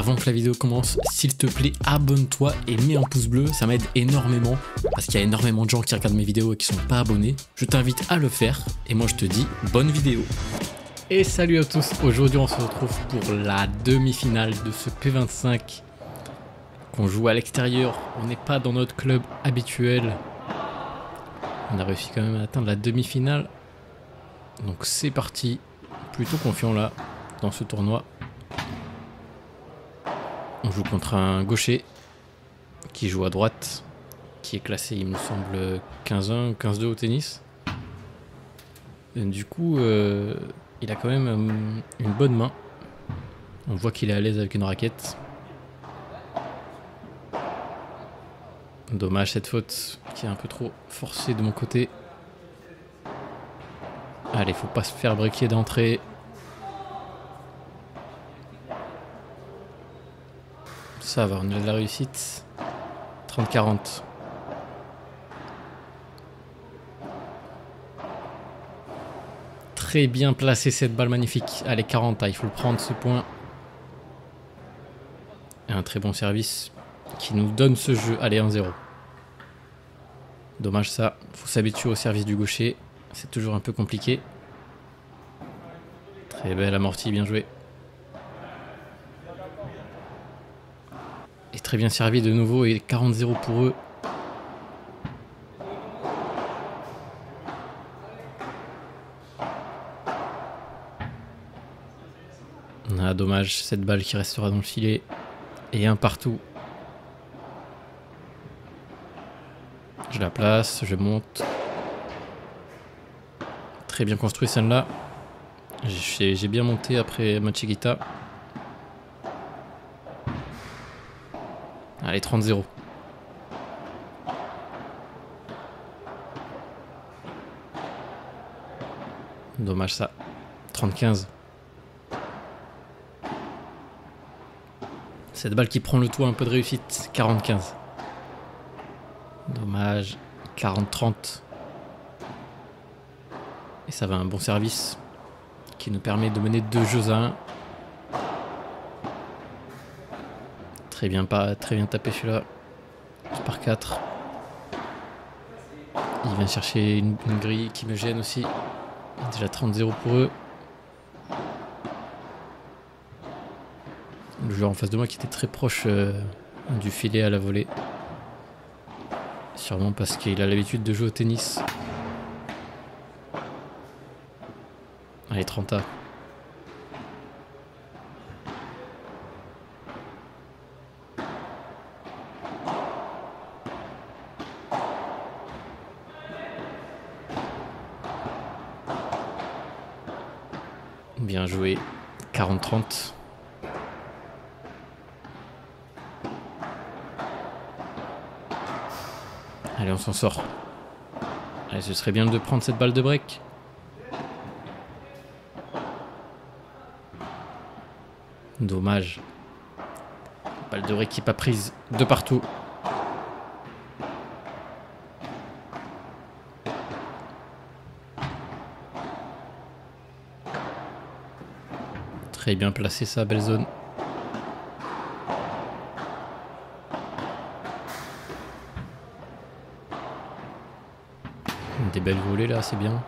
Avant que la vidéo commence, s'il te plaît, abonne-toi et mets un pouce bleu, ça m'aide énormément parce qu'il y a énormément de gens qui regardent mes vidéos et qui sont pas abonnés. Je t'invite à le faire et moi je te dis bonne vidéo. Et salut à tous, aujourd'hui on se retrouve pour la demi-finale de ce P25 qu'on joue à l'extérieur. On n'est pas dans notre club habituel. On a réussi quand même à atteindre la demi-finale. Donc c'est parti, plutôt confiant là dans ce tournoi. On joue contre un gaucher qui joue à droite, qui est classé, il me semble, 15-1 ou 15-2 au tennis. Et du coup, il a quand même une bonne main. On voit qu'il est à l'aise avec une raquette. Dommage cette faute qui est un peu trop forcée de mon côté. Allez, faut pas se faire briquer d'entrée. Ça va, on a de la réussite. 30-40. Très bien placé cette balle magnifique. Allez, 40, il faut le prendre ce point. Et un très bon service qui nous donne ce jeu. Allez, 1-0. Dommage ça, faut s'habituer au service du gaucher. C'est toujours un peu compliqué. Très belle amortie, bien joué. Et très bien servi de nouveau et 40-0 pour eux. Ah, dommage, cette balle qui restera dans le filet. Et un partout. Je la place, je monte. Très bien construit celle-là. J'ai bien monté après Machigita. Allez, 30-0. Dommage ça. 30-15. Cette balle qui prend le toit, un peu de réussite. 40-15. Dommage. 40-30. Et ça va, un bon service qui nous permet de mener 2 jeux à 1. Très bien tapé celui-là. Par 4. Il vient chercher une grille qui me gêne aussi. Déjà 30-0 pour eux. Le joueur en face de moi qui était très proche du filet à la volée. Sûrement parce qu'il a l'habitude de jouer au tennis. Allez, 30A. Bien joué. 40-30. Allez, on s'en sort. Allez, ce serait bien de prendre cette balle de break. Dommage. Balle de break qui pas prise de partout. Très bien placé ça, belle zone. Des belles volées là, c'est bien.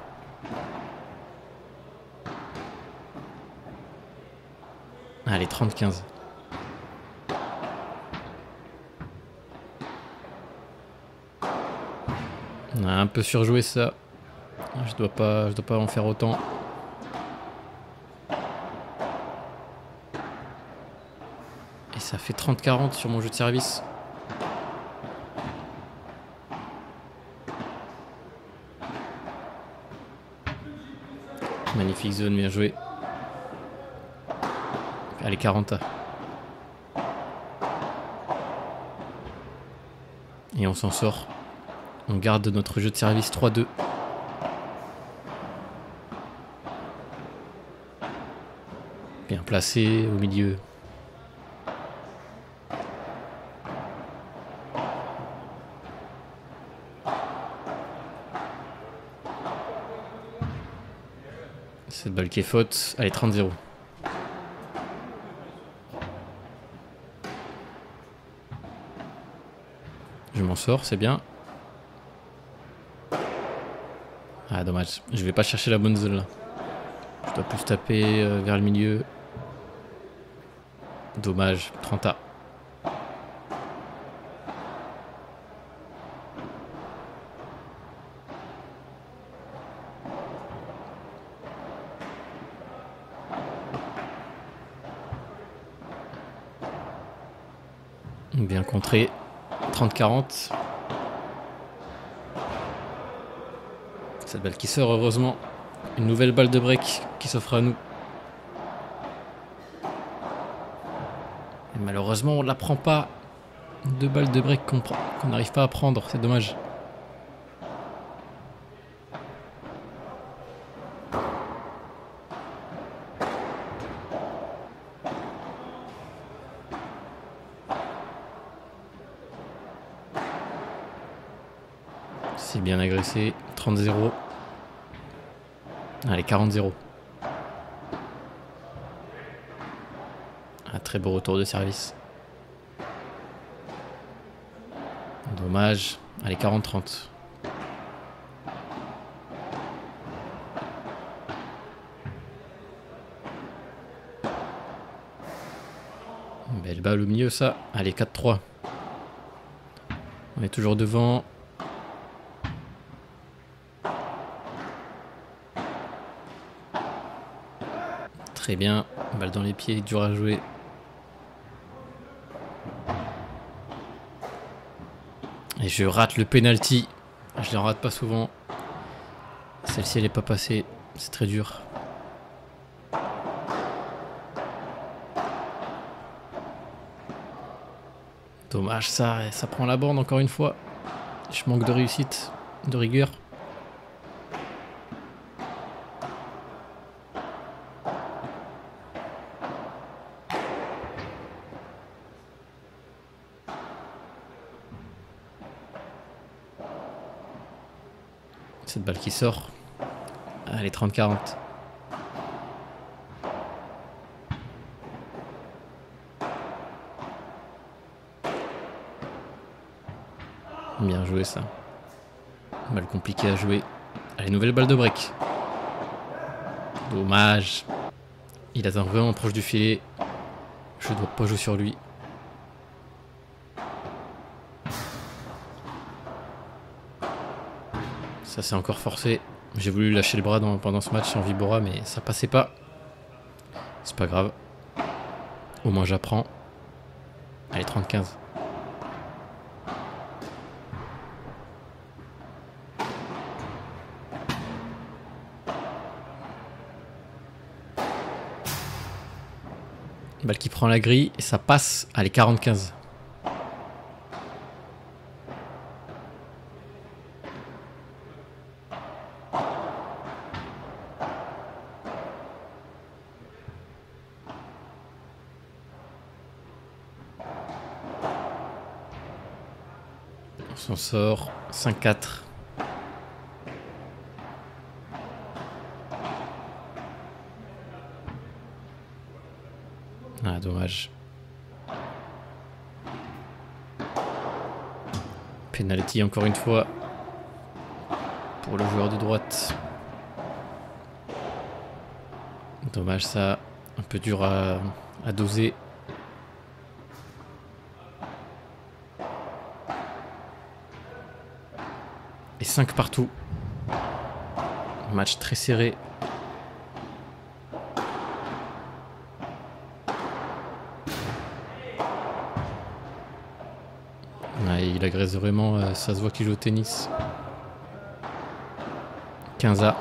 Allez, 30-15. On a un peu surjoué ça. Je dois pas en faire autant. Et ça fait 30-40 sur mon jeu de service. Magnifique zone, bien joué. Allez, 40. Et on s'en sort. On garde notre jeu de service 3-2. Bien placé au milieu. Cette balle qui est faute. Allez, 30-0. m'en sors, c'est bien. Ah, dommage. Je vais pas chercher la bonne zone là. Je dois plus taper vers le milieu. Dommage. 30A. Bien contré. 30-40. Cette balle qui sort, heureusement. Une nouvelle balle de break qui s'offre à nous. Et malheureusement, on ne la prend pas. Deux balles de break qu'on n'arrive pas à prendre. C'est dommage. C'est bien agressé. 30-0. Allez, 40-0. Un très beau retour de service. Dommage. Allez, 40-30. Belle balle au milieu, ça. Allez, 4-3. On est toujours devant. Très bien. Balle dans les pieds, dur à jouer. Et je rate le penalty. Je ne rate pas souvent. Celle-ci, elle n'est pas passée. C'est très dur. Dommage, ça prend la bande encore une fois. Je manque de réussite, de rigueur. Cette balle qui sort. Allez, 30-40. Bien joué ça. Balle compliquée à jouer. Allez, nouvelle balle de break. Dommage. Il atteint vraiment proche du filet. Je dois pas jouer sur lui. Ça c'est encore forcé. J'ai voulu lâcher le bras pendant ce match en Vibora, mais ça passait pas. C'est pas grave. Au moins j'apprends. Allez, 30-15. Balle qui prend la grille et ça passe. Allez, 40-15. On s'en sort. 5-4. Ah, dommage. Penalty encore une fois pour le joueur de droite. Dommage ça, un peu dur à doser. Et 5 partout. Match très serré. Ouais, il agresse vraiment, ça se voit qu'il joue au tennis. 15A.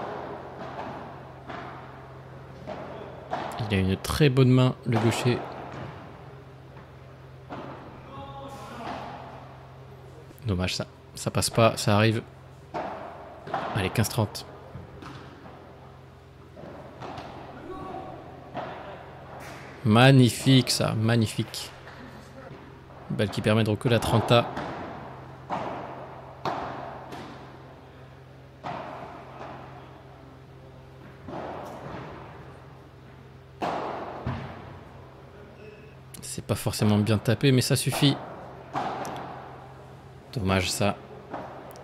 Il a une très bonne main, le gaucher. Dommage ça. Ça passe pas, ça arrive. Allez, 15-30. Magnifique ça, magnifique. Balle qui permet de recoller à 30A. C'est pas forcément bien tapé, mais ça suffit. Dommage ça.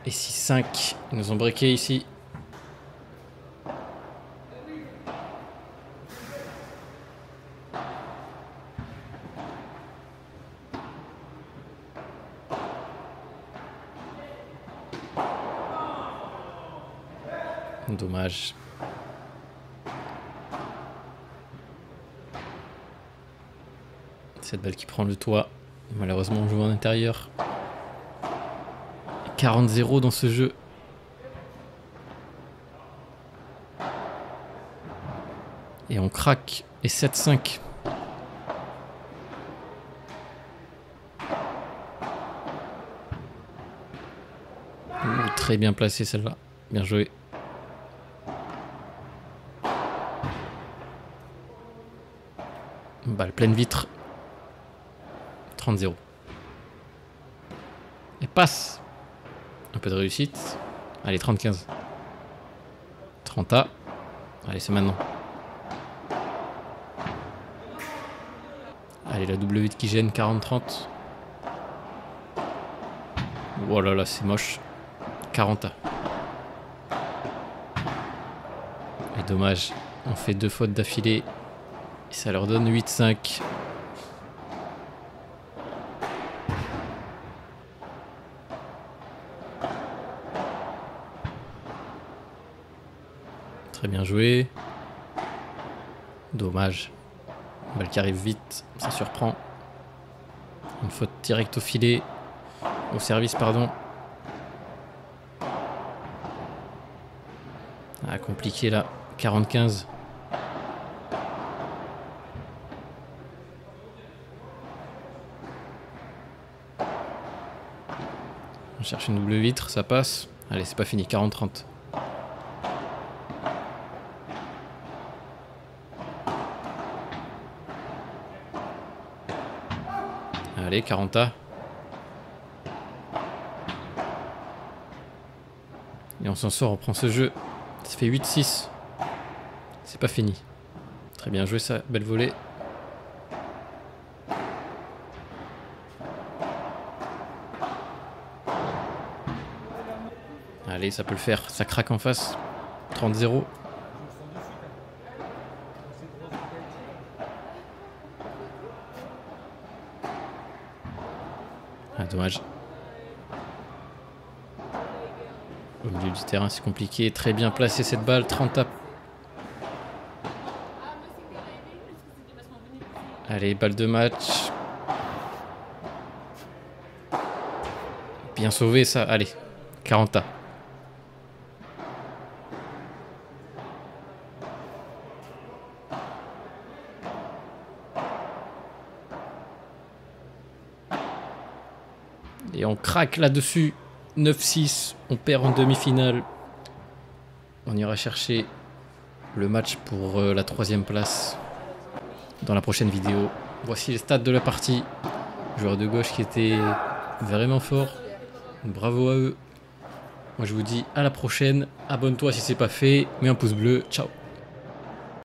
Et 6-5. Ils nous ont breaké ici. Dommage. Cette balle qui prend le toit. Malheureusement, on joue en intérieur. 40-0 dans ce jeu. Et on craque. Et 7-5. Très bien placé celle-là. Bien joué. Balle pleine vitre. 30-0. Et passe. Un peu de réussite. Allez, 30-15. 30A. Allez, c'est maintenant. Allez, la double 8 qui gêne. 40-30. Oh là là, c'est moche. 40A. Et dommage. On fait 2 fautes d'affilée. Et ça leur donne 8-5. Très bien joué. Dommage. Balle qui arrive vite. Ça surprend. Une faute directe au filet. Au service, pardon. Ah, compliqué là. 40-15. On cherche une double vitre, ça passe. Allez, c'est pas fini, 40-30. Allez, 40A. Et on s'en sort, on prend ce jeu. Ça fait 8-6. C'est pas fini. Très bien joué ça, belle volée. Allez, ça peut le faire. Ça craque en face. 30-0. Ah, dommage. Au milieu du terrain, c'est compliqué. Très bien placé cette balle. 30 A. Allez, balle de match. Bien sauvé ça. Allez, 40 A. Et on craque là-dessus. 9-6. On perd en demi-finale. On ira chercher le match pour la 3e place dans la prochaine vidéo. Voici les stats de la partie. Joueur de gauche qui était vraiment fort. Bravo à eux. Moi je vous dis à la prochaine. Abonne-toi si c'est pas fait. Mets un pouce bleu. Ciao.